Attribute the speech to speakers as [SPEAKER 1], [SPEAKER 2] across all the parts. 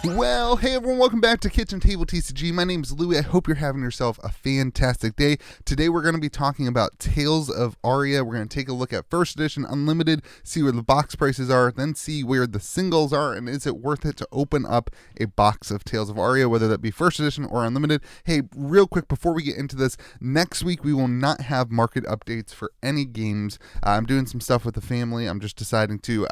[SPEAKER 1] Well, hey everyone, welcome back to Kitchen Table TCG. My name is Louie. I hope you're having yourself a fantastic day. Today we're going to be talking about Tales of Aria. We're going to take a look at First Edition Unlimited, see where the box prices are, then see where the singles are, and is it worth it to open up a box of Tales of Aria, whether that be First Edition or Unlimited. Hey, real quick before we get into this, next week we will not have market updates for any games. I'm doing some stuff with the family. I'm just deciding to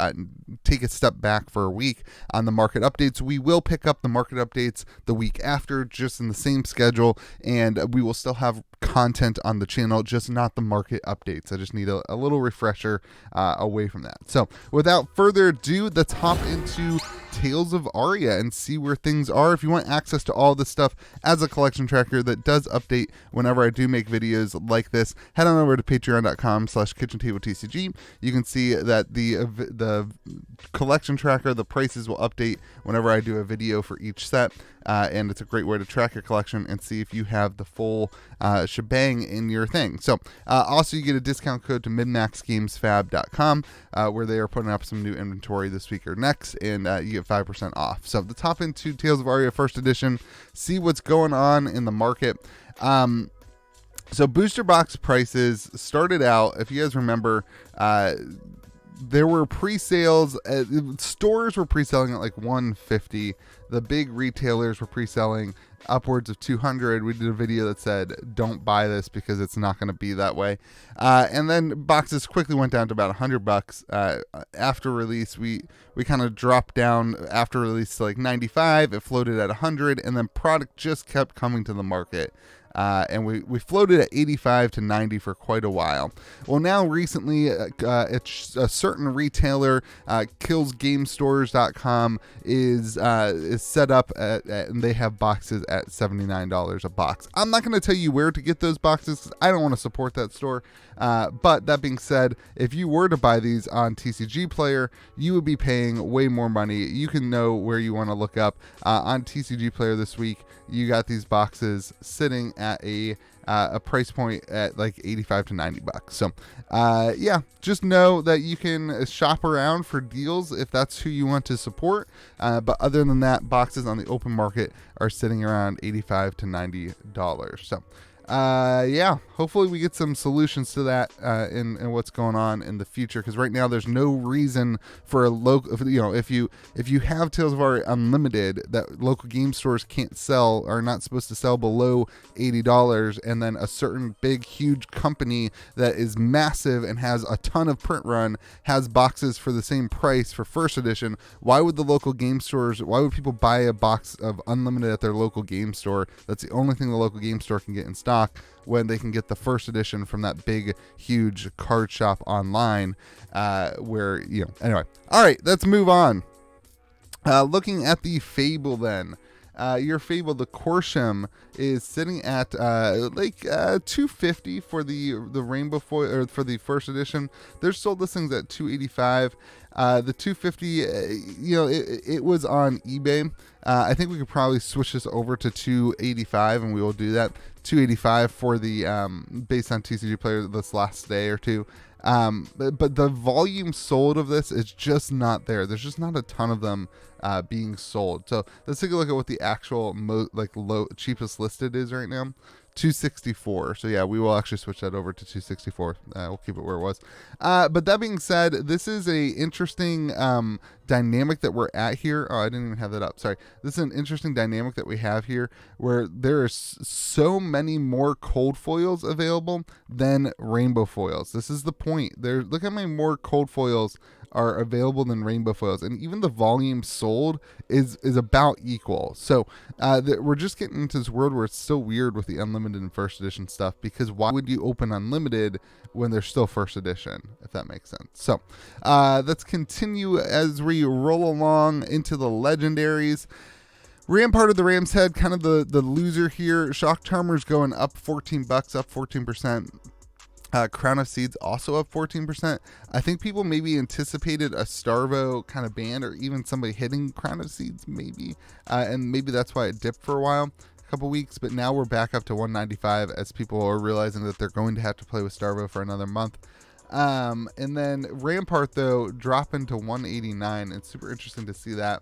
[SPEAKER 1] take a step back for a week on the market updates. We will pick up the market updates the week after, just in the same schedule, and we will still have content on the channel, just not the market updates. I just need a little refresher away from that. So without further ado, let's hop into Tales of Aria and see where things are. If you want access to all this stuff as a collection tracker that does update whenever I do make videos like this, head on over to patreon.com/KitchenTableTCG. You can see that the collection tracker, the prices will update whenever I do a video for each set, and it's a great way to track your collection and see if you have the full shebang in your thing. So also you get a discount code to MidMaxGamesFab.com where they are putting up some new inventory this week or next, and you get 5% off. So let's hop into Tales of Aria First Edition, see what's going on in the market. So booster box prices started out, if you guys remember, there were pre-sales. Stores were pre-selling at like $150. The big retailers were pre-selling upwards of $200. We did a video that said, don't buy this because it's not going to be that way. And then boxes quickly went down to about $100. After release, we kind of dropped down after release to like 95. It floated at 100, and then product just kept coming to the market. And we floated at 85 to 90 for quite a while. Well, now recently, it's a certain retailer, KillsGameStores.com, is set up and they have boxes at $79 a box. I'm not going to tell you where to get those boxes because I don't want to support that store. But that being said, if you were to buy these on TCG Player, you would be paying way more money. You can know where you want to look up. On TCG Player this week, you got these boxes sitting at a price point at like 85 to 90 bucks. So yeah, just know that you can shop around for deals if that's who you want to support. But other than that, boxes on the open market are sitting around $85 to $90. So yeah, hopefully we get some solutions to that in what's going on in the future, because right now there's no reason for a local, if you have Tales of Aria Unlimited that local game stores can't sell, are not supposed to sell below $80, and then a certain big huge company that is massive and has a ton of print run has boxes for the same price for First Edition. Why would people buy a box of Unlimited at their local game store? That's the only thing the local game store can get in stock, when they can get the First Edition from that big huge card shop online, anyway. All right, let's move on. Looking at the Fable then. Your Fable, the Corsham, is sitting at $250 for the rainbow foil, or for the First Edition. There's sold listings at $285. The $250, it was on eBay. I think we could probably switch this over to $285, and we will do that. $285 for the based on TCG Player this last day or two. But the volume sold of this is just not there. There's just not a ton of them being sold. So let's take a look at what the actual cheapest listed is right now. $264. So yeah, we will actually switch that over to $264. We'll keep it where it was. But that being said, this is a interesting dynamic that we're at here. Oh, I didn't even have that up. Sorry. This is an interesting dynamic that we have here, where there are so many more cold foils available than rainbow foils. This is the point. Look how many more cold foils are available than rainbow foils, and even the volume sold is about equal. So we're just getting into this world where it's still weird with the Unlimited and First Edition stuff, because why would you open Unlimited when there's still First Edition, if that makes sense? So let's continue as we roll along into the legendaries. Rampart of the Ram's Head, kind of the loser here. Shock Charmer's going up $14, up 14%. Crown of Seeds also up 14%. I think people maybe anticipated a Starvo kind of ban, or even somebody hitting Crown of Seeds maybe, and maybe that's why it dipped for a while, a couple weeks. But now we're back up to 195 as people are realizing that they're going to have to play with Starvo for another month. And then Rampart though dropping to 189. It's super interesting to see that.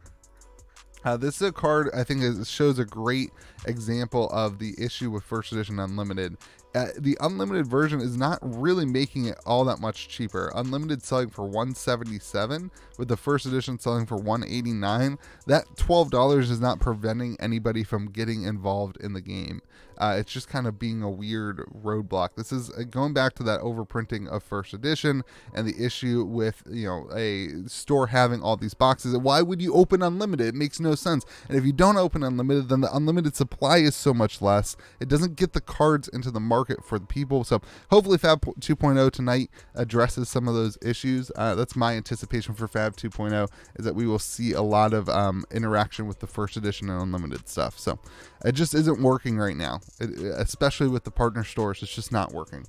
[SPEAKER 1] This is a card I think shows a great example of the issue with first edition Unlimited. The Unlimited version is not really making it all that much cheaper. Unlimited selling for $177 with the first edition selling for $189. That $12 is not preventing anybody from getting involved in the game. It's just kind of being a weird roadblock. This is going back to that overprinting of first edition and the issue with, a store having all these boxes. Why would you open Unlimited? It makes no sense. And if you don't open Unlimited, then the Unlimited supply is so much less. It doesn't get the cards into the market for the people. So hopefully Fab 2.0 tonight addresses some of those issues. That's my anticipation for Fab 2.0, is that we will see a lot of interaction with the first edition and Unlimited stuff. So it just isn't working right now. Especially with the partner stores, it's just not working.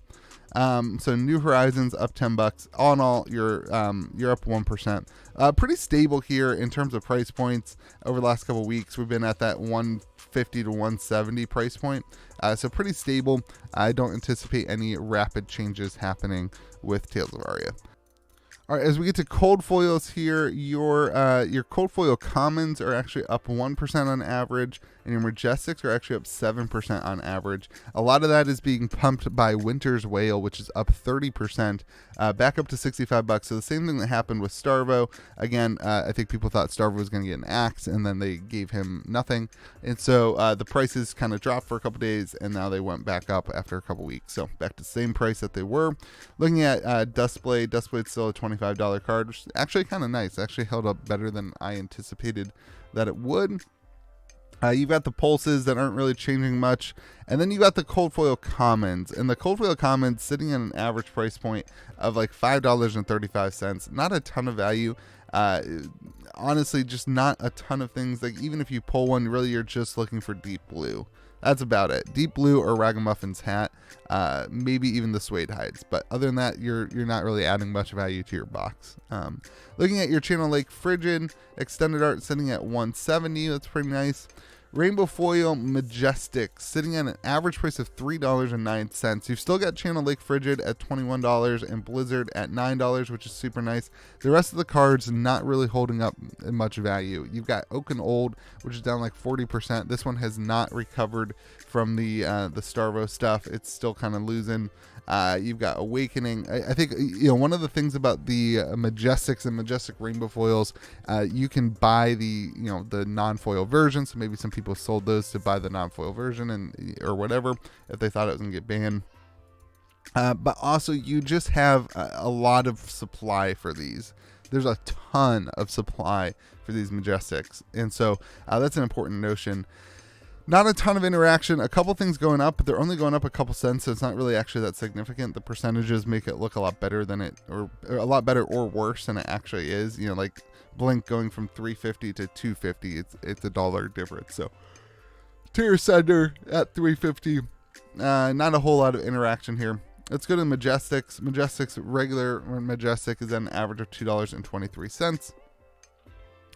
[SPEAKER 1] So New Horizons up $10. All in all, you're up 1%. Pretty stable here in terms of price points over the last couple of weeks. We've been at that 150 to 170 price point. So pretty stable. I don't anticipate any rapid changes happening with Tales of Aria. All right, as we get to cold foils here, your cold foil commons are actually up 1% on average, and your majestics are actually up 7% on average. A lot of that is being pumped by Winter's Whale, which is up 30%, back up to $65. So the same thing that happened with Starvo. Again, I think people thought Starvo was going to get an axe, and then they gave him nothing. And so the prices kind of dropped for a couple days, and now they went back up after a couple weeks. So back to the same price that they were. Looking at Dustblade's still a $25 card, which is actually kind of nice. It actually held up better than I anticipated that it would. You've got the pulses that aren't really changing much, and then you got the cold foil commons, and the cold foil commons sitting at an average price point of like $5.35. Not a ton of value. Honestly, just not a ton of things. Like, even if you pull one, really you're just looking for deep blue. That's about it. Deep blue or Ragamuffin's hat, maybe even the suede hides. But other than that, you're not really adding much value to your box. Looking at your Channel Lake Frigid extended art sitting at $170. That's pretty nice. Rainbow Foil Majestic sitting at an average price of $3.09. You've still got Channel Lake Frigid at $21 and Blizzard at $9, which is super nice. The rest of the cards not really holding up much value. You've got Oaken Old, which is down like 40%. This one has not recovered from the Starvo stuff. It's still kind of losing. You've got Awakening. I think one of the things about the Majestics and Majestic Rainbow Foils, you can buy the non-foil version. So maybe some people sold those to buy the non-foil version or whatever if they thought it was gonna get banned. But also you just have a lot of supply for these. There's a ton of supply for these Majestics, and so that's an important notion. Not a ton of interaction. A couple things going up, but they're only going up a couple cents, so it's not really actually that significant. The percentages make it look a lot better than or a lot better or worse than it actually is. Like Blink going from $3.50 to $2.50. It's $1 difference. So Tier Sender at $3.50. Not a whole lot of interaction here. Let's go to Majestics. Majestics regular Majestic is at an average of $2.23.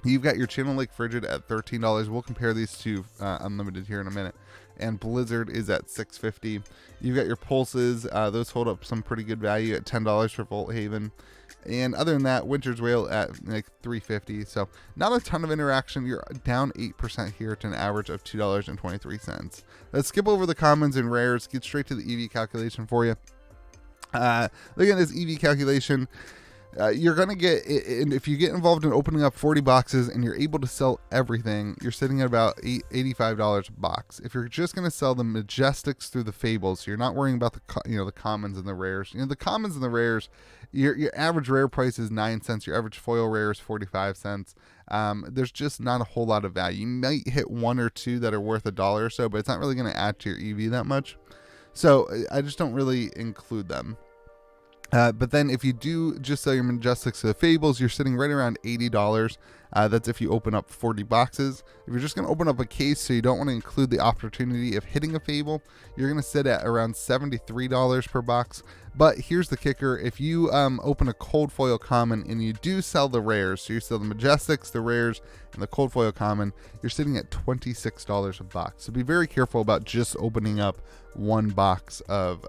[SPEAKER 1] You've got your Channel Lake Frigid at $13. We'll compare these to Unlimited here in a minute. And Blizzard is at $6.50. You've got your Pulses. Those hold up some pretty good value at $10 for Vault Haven. And other than that, Winter's Whale at like $3.50. So not a ton of interaction. You're down 8% here to an average of $2.23. Let's skip over the commons and rares. Get straight to the EV calculation for you. Look at this EV calculation. You're going to get, and if you get involved in opening up 40 boxes and you're able to sell everything, you're sitting at about $85 a box. If you're just going to sell the Majestics through the Fables, so you're not worrying about the commons and the rares. The commons and the rares, your average rare price is 9 cents. Your average foil rare is 45 cents. There's just not a whole lot of value. You might hit one or two that are worth $1 or so, but it's not really going to add to your EV that much. So I just don't really include them. But then if you do just sell your Majestics to the Fables, you're sitting right around $80. That's if you open up 40 boxes. If you're just going to open up a case, so you don't want to include the opportunity of hitting a Fable, you're going to sit at around $73 per box. But here's the kicker. If you open a cold foil common and you do sell the rares, so you sell the Majestics, the rares, and the cold foil common, you're sitting at $26 a box. So be very careful about just opening up one box of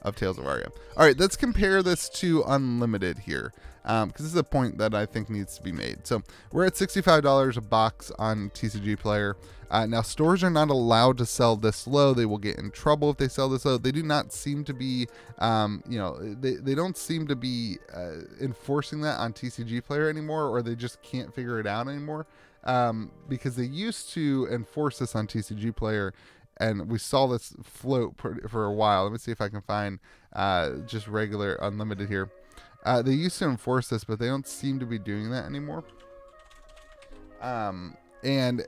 [SPEAKER 1] of Tales of Aria. All right, let's compare this to Unlimited here, because this is a point that I think needs to be made. So we're at $65 a box on TCG Player. Now, stores are not allowed to sell this low. They will get in trouble if they sell this low. They do not seem to be, they don't seem to be enforcing that on TCG Player anymore, or they just can't figure it out anymore, because they used to enforce this on TCG Player, and we saw this float for a while. Let me see if I can find just regular Unlimited here. They used to enforce this, but they don't seem to be doing that anymore. And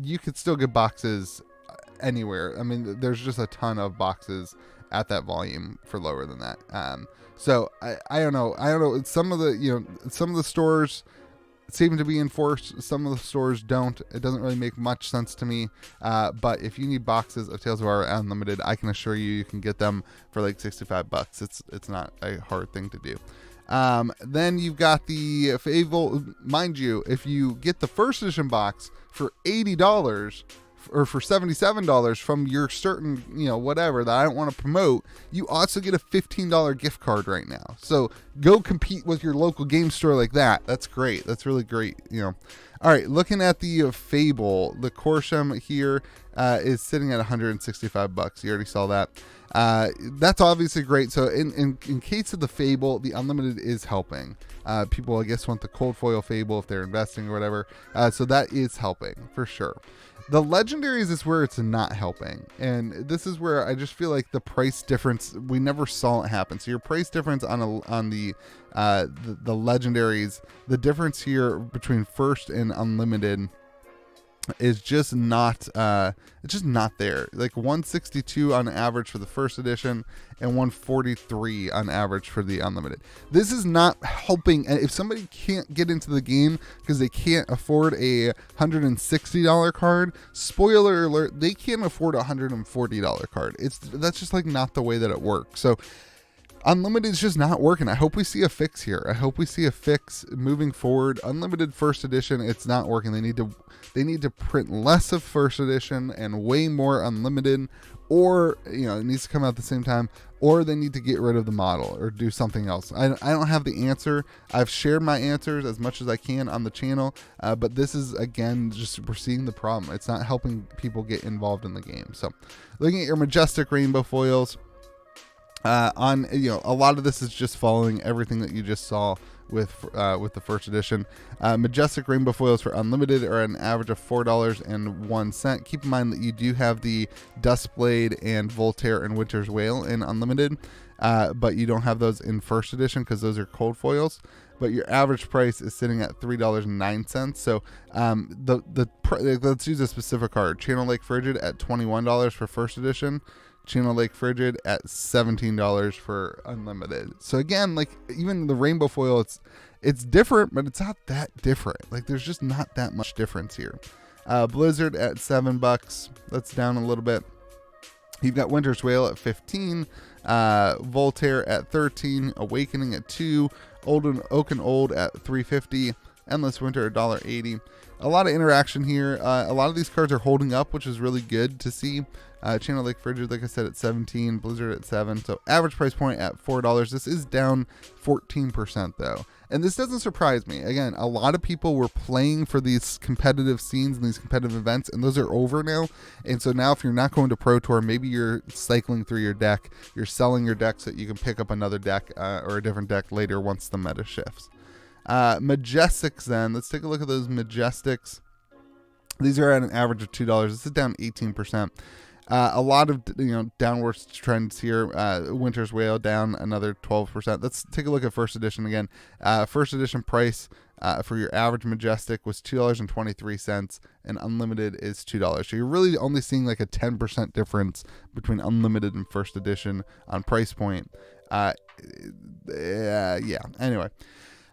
[SPEAKER 1] you could still get boxes anywhere. I mean, there's just a ton of boxes at that volume for lower than that. So I don't know. Some of the stores seem to be enforced. Some of the stores don't. It doesn't really make much sense to me. But if you need boxes of Tales of Aria Unlimited, I can assure you can get them for like $65. It's not a hard thing to do. Then you've got the Fable. Mind you, if you get the first edition box for $80 or for $77 from your certain, whatever that I don't want to promote, you also get a $15 gift card right now. So go compete with your local game store like that. That's great. That's really great. All right, looking at the Fable, the Corsham here is sitting at $165. You already saw that. That's obviously great. So in case of the Fable, the Unlimited is helping. People, I guess, want the cold foil Fable if they're investing or whatever. So that is helping for sure. The Legendaries is where it's not helping. And this is where I just feel like the price difference, we never saw it happen. So your price difference on the Legendaries, the difference here between first and Unlimited is just not it's just not there. Like 162 on average for the first edition and 143 on average for the Unlimited. This is not helping. And if somebody can't get into the game because they can't afford a $160 card, spoiler alert, they can't afford a $140 card. That's just like not the way that it works. So Unlimited is just not working. I hope we see a fix here. I hope we see a fix moving forward. Unlimited first edition, it's not working. They need to print less of first edition and way more Unlimited, or it needs to come out at the same time, or they need to get rid of the model or do something else. I don't have the answer. I've shared my answers as much as I can on the channel, but this is, again, just we're seeing the problem. It's not helping people get involved in the game. So looking at your Majestic Rainbow foils, a lot of this is just following everything that you just saw with the first edition. Majestic Rainbow foils for Unlimited are at an average of $4.01. Keep in mind that you do have the Duskblade and Voltaire and Winter's Wail in Unlimited, but you don't have those in first edition because those are cold foils. But your average price is sitting at $3.09. So let's use a specific card. Channel Lake Frigid at $21 for first edition. Channel Lake Frigid at $17 for Unlimited. So again, like even the rainbow foil, it's different, but it's not that different. Like there's just not that much difference here. Blizzard at $7. That's down a little bit. You've got Winter's Wail at $15, Voltaire at $13, Awakening at $2, Oak and Old at $3.50, Endless Winter at $1.80. A lot of interaction here. A lot of these cards are holding up, which is really good to see. Channel Lake Frigid, like I said, at 17, Blizzard at 7. So average price point at $4. This is down 14% though. And this doesn't surprise me. Again, a lot of people were playing for these competitive scenes and these competitive events, and those are over now. And so now if you're not going to Pro Tour, maybe you're cycling through your deck, you're selling your deck so that you can pick up another deck or a different deck later once the meta shifts. Majestics then, let's take a look at those Majestics. These are at an average of $2. This is down 18%. A lot of downward trends here. Winter's Wail down another 12%. Let's take a look at first edition again. First edition price for your average Majestic was $2.23, and Unlimited is $2. So you're really only seeing like a 10% difference between Unlimited and first edition on price point. Anyway.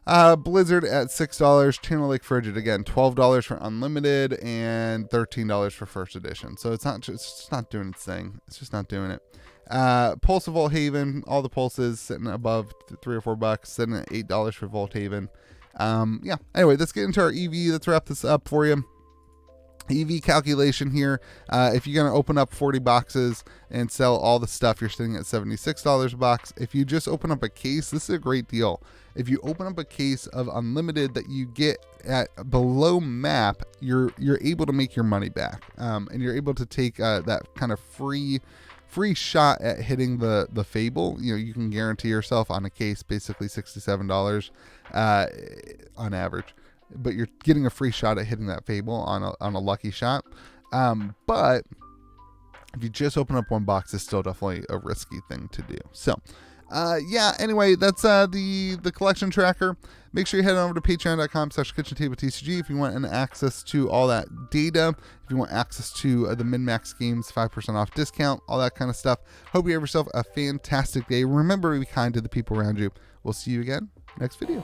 [SPEAKER 1] Blizzard at $6, Channel Lake Frigid again $12 for Unlimited and $13 for first edition. So it's just not doing its thing. It's just not doing it. Pulse of Volthaven, all the pulses sitting above $3 or $4, sitting at $8 for Volthaven. Anyway, let's get into our EV. Let's wrap this up for you. EV calculation here. If you're going to open up 40 boxes and sell all the stuff, you're sitting at $76 a box. If you just open up a case, this is a great deal. If you open up a case of unlimited that you get at below map, you're able to make your money back, and you're able to take that kind of free shot at hitting the Fable. You know, you can guarantee yourself on a case basically $67 on average, but you're getting a free shot at hitting that Fable on a lucky shot. But if you just open up one box, it's still definitely a risky thing to do. So yeah, anyway, that's the collection tracker. Make sure you head on over to patreon.com/KitchenTableTCG if you want an access to all that data, if you want access to the min-max games, 5% off discount, all that kind of stuff. Hope you have yourself a fantastic day. Remember to be kind to the people around you. We'll see you again next video.